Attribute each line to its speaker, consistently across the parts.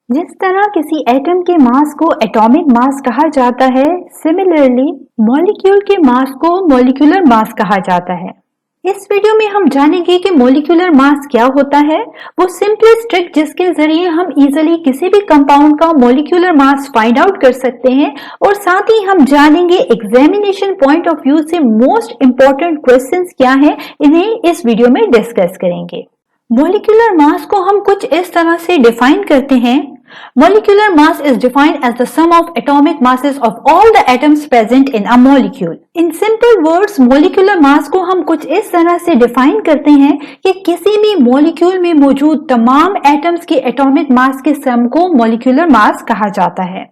Speaker 1: जिस तरह किसी एटम के मास को एटॉमिक मास कहा जाता है, सिमिलरली मॉलिक्यूल के मास को मॉलिक्यूलर मास कहा जाता है। इस वीडियो में हम जानेंगे कि मॉलिक्यूलर मास क्या होता है, वो सिंपलेस्ट ट्रिक जिसके जरिए हम इजीली किसी भी कंपाउंड का मॉलिक्यूलर मास फाइंड आउट कर सकते हैं, और साथ ही हम जानेंगे एग्जामिनेशन पॉइंट ऑफ व्यू से मोस्ट इंपॉर्टेंट क्वेश्चंस क्या हैं, इन्हें इस वीडियो में डिस्कस करेंगे। मॉलिक्यूलर मास को हम कुछ इस तरह से डिफाइन करते हैं। Molecular mass is defined as the sum of atomic masses of all the atoms present in a molecule. In simple words, molecular mass को हम कुछ इस तरह से define करते हैं कि किसी भी molecule में मौजूद तमाम atoms के atomic mass के sum को molecular mass कहा जाता है।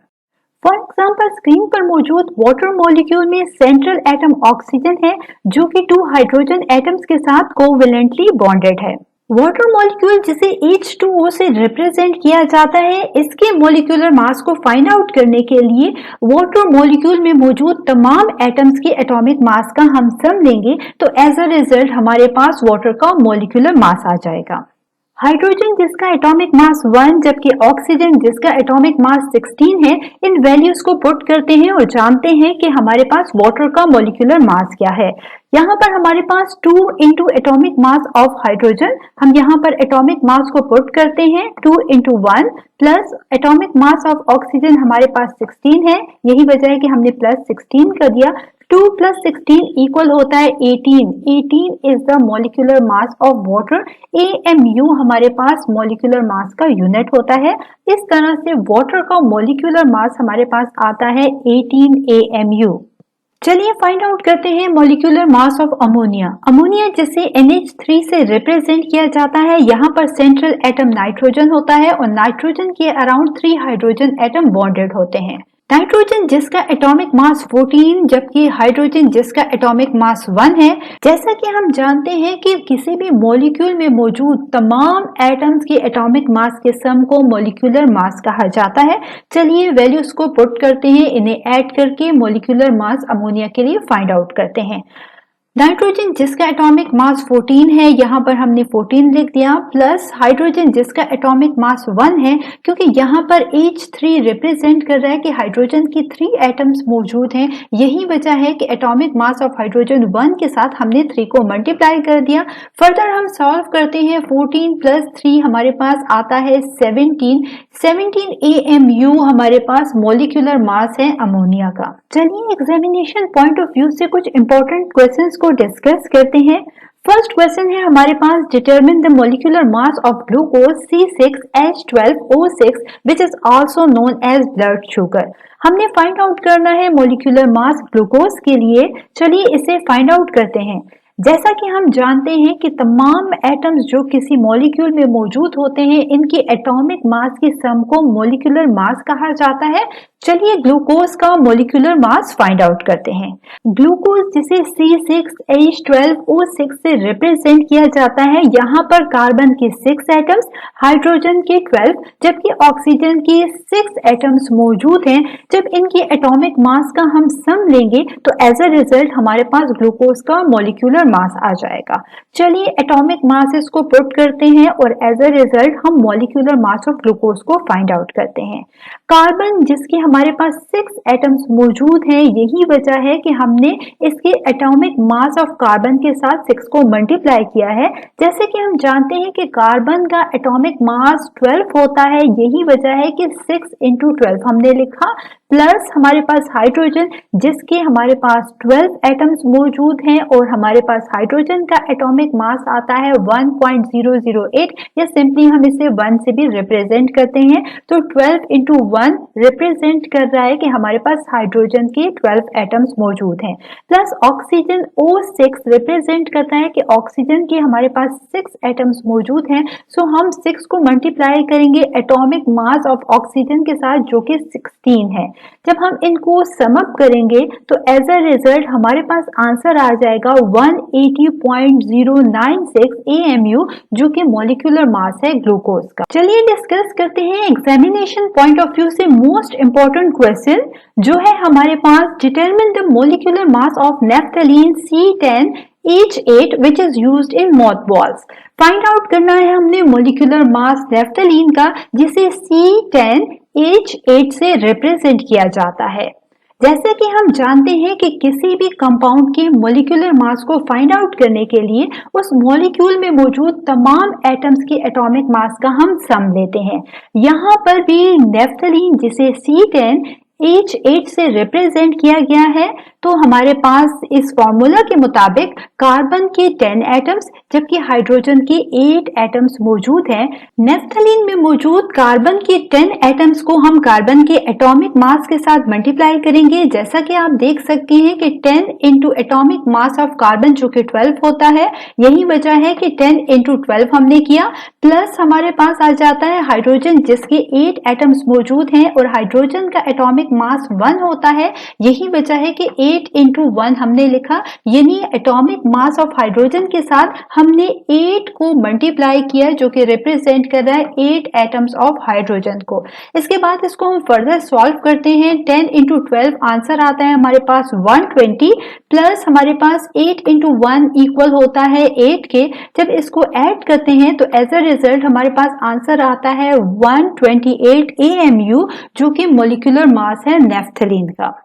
Speaker 1: For example, स्क्रीन पर मौजूद वाटर मॉलिक्यूल में सेंट्रल एटम ऑक्सीजन है, जो कि 2 हाइड्रोजन एटम्स के साथ कोवेलेंटली बॉन्डेड है। वाटर मॉलिक्यूल जिसे H2O से रिप्रेजेंट किया जाता है, इसके मॉलिक्यूलर मास को फाइंड आउट करने के लिए वाटर मॉलिक्यूल में मौजूद तमाम एटम्स के एटॉमिक मास का हम सम लेंगे, तो एज अ रिजल्ट हमारे पास वाटर का मॉलिक्यूलर मास आ जाएगा। हाइड्रोजन जिसका एटॉमिक मास 1 जबकि ऑक्सीजन जिसका एटॉमिक मास 16 है, इन वैल्यूज को पुट करते हैं और जानते हैं कि हमारे पास वाटर का मॉलिक्यूलर मास क्या है। यहाँ पर हमारे पास 2 into atomic mass of hydrogen, हम यहाँ पर एटॉमिक मास को पुट करते हैं 2 into 1 plus atomic mass of oxygen हमारे पास 16 है, यही वजह है कि हमने प्लस 16 कर दिया। 2 प्लस 16 इक्वल होता है 18। 18 is the molecular mass of water. AMU हमारे पास मॉलिक्यूलर मास का यूनिट होता है। इस तरह से वाटर का मॉलिक्यूलर मास हमारे पास आता है 18 AMU। चलिए फाइंड आउट करते हैं molecular mass of ammonia. Ammonia जिसे NH3 से रिप्रेजेंट किया जाता है, यहाँ पर सेंट्रल एटम नाइट्रोजन होता है और नाइट्रोजन के अराउंड 3 हाइड्रोजन एटम बॉन्डेड होते हैं। नाइट्रोजन जिसका एटॉमिक मास 14 जबकि हाइड्रोजन जिसका एटॉमिक मास 1 है। जैसा कि हम जानते हैं कि किसी भी मॉलिक्यूल में मौजूद तमाम एटम्स के एटॉमिक मास के सम को मॉलिक्यूलर मास कहा जाता है। चलिए वैल्यूज को पुट करते हैं, इन्हें ऐड करके मॉलिक्यूलर मास अमोनिया के लिए फाइंड आउट करते हैं। नाइट्रोजन जिसका एटॉमिक मास 14 है, यहाँ पर हमने 14 लिख दिया, प्लस हाइड्रोजन जिसका एटॉमिक मास 1 है, क्योंकि यहाँ पर H3 रिप्रेजेंट कर रहा है कि हाइड्रोजन की 3 एटम्स मौजूद हैं, यही वजह है कि एटॉमिक मास ऑफ हाइड्रोजन 1 के साथ हमने 3 को मल्टीप्लाई कर दिया। फर्दर हम सॉल्व करते हैं, 14 प्लस 3 हमारे पास आता है 17। 17 AMU हमारे पास मॉलिक्यूलर मास है अमोनिया का। चलिए एग्जामिनेशन पॉइंट ऑफ व्यू से कुछ इंपॉर्टेंट क्वेश्चंस को डिस्कस करते हैं। फर्स्ट क्वेश्चन है हमारे पास, determine the molecular mass of glucose C6H12O6 which is also known as blood sugar. हमने फाइंड आउट करना है मॉलिक्यूलर मास ग्लूकोज के लिए। चलिए इसे फाइंड आउट करते हैं। जैसा कि हम जानते हैं कि तमाम एटम्स जो किसी मॉलिक्यूल में मौजूद होते हैं, इनके एटॉमिक मास की सम को मॉलिक्यूलर मास कहा जाता है। चलिए ग्लूकोज का मॉलिक्यूलर मास फाइंड आउट करते हैं। ग्लूकोज जिसे C6H12O6 से रिप्रेजेंट किया जाता है, यहाँ पर कार्बन के 6 एटम्स, हाइड्रोजन के 12 जबकि ऑक्सीजन के 6 एटम्स मौजूद हैं। जब इनके एटॉमिक मास का हम सम लेंगे तो एज अ रिजल्ट हमारे पास ग्लूकोज का मॉलिक्यूलर मास आ जाएगा। चलिए एटॉमिक मासेस को पुट करते हैं और एज अ रिजल्ट हम मॉलिक्यूलर मास ऑफ ग्लूकोज को फाइंड आउट करते हैं। कार्बन जिसके हमारे पास 6 एटम्स मौजूद हैं, यही वजह है कि हमने इसके एटॉमिक मास ऑफ कार्बन के साथ 6 को मल्टीप्लाई किया है। जैसे कि हम जानते हैं कि कार्बन का एटॉमिक मास 12 होता है, यही वजह है कि 6 इंटू 12 हमने लिखा, प्लस हमारे पास हाइड्रोजन जिसके हमारे पास 12 एटम्स मौजूद हैं और हमारे पास हाइड्रोजन का एटॉमिक मास आता है 1.008, या सिंपली हम इसे 1 से भी रिप्रेजेंट करते हैं। तो 12 इंटू 1 रिप्रेजेंट कर रहा है कि हमारे पास हाइड्रोजन के 12 एटम्स मौजूद हैं, प्लस ऑक्सीजन O6 रिप्रेजेंट करता है कि ऑक्सीजन के हमारे पास 6 एटम्स मौजूद हैं। सो हम 6 को मल्टीप्लाई करेंगे एटॉमिक मास ऑफ ऑक्सीजन के साथ जो कि 16 है। जब हम इनको सम अप करेंगे तो एज अ रिजल्ट हमारे पास आंसर आ जाएगा 180.096 AMU, जो कि मॉलिक्यूलर मास है ग्लूकोज का। चलिए डिस्कस करते हैं एग्जामिनेशन पॉइंट ऑफ व्यू से मोस्ट इंपॉर्टेंट क्वेश्चन, जो है हमारे पास determine the molecular mass of naphthalene C10 H8 which is used in mothballs. Find out करना है हमने मोलिकुलर मास नेफ्थलीन का जिसे C10H8 से रिप्रेजेंट किया जाता है। जैसे कि हम जानते हैं कि किसी भी कंपाउंड के मोलिकुलर मास को फाइंड आउट करने के लिए उस मॉलिक्यूल में मौजूद तमाम एटम्स की एटॉमिक मास का हम सम लेते हैं। यहाँ पर भी नेफ्थलीन जिसे C10H8 से रिप्रेजेंट किया गया है, तो हमारे पास इस फॉर्मूला के मुताबिक कार्बन के 10 एटम्स जबकि हाइड्रोजन के 8 एटम्स मौजूद हैं। नेफ्थलीन में मौजूद कार्बन के 10 एटम्स को हम कार्बन के एटॉमिक मास के साथ मल्टीप्लाई करेंगे। जैसा कि आप देख सकते हैं कि 10 into atomic mass of carbon जो कि 12 होता है, यही वजह है कि 10 इंटू 12 हमने किया, प्लस हमारे पास आ जाता है हाइड्रोजन जिसके 8 एटम्स मौजूद हैं और हाइड्रोजन का एटॉमिक मास 1 होता है, यही वजह है कि 8 इंटू 1 हमने लिखा, यानी एटॉमिक मास ऑफ हाइड्रोजन के साथ हमने 8 को मल्टीप्लाई किया जो कि रिप्रेजेंट कर रहा है 8 एटम्स ऑफ हाइड्रोजन को। इसके बाद इसको हम फर्दर सॉल्व करते हैं। 10 इंटू 12 आंसर आता है हमारे पास 120 प्लस हमारे पास 8 इंटू 1 इक्वल होता है 8 के। जब इसको ऐड करते हैं तो एज अ रिजल्ट हमारे पास आंसर आता है 128 AMU जो कि मोलिकुलर मास है नेफ्थलीन का।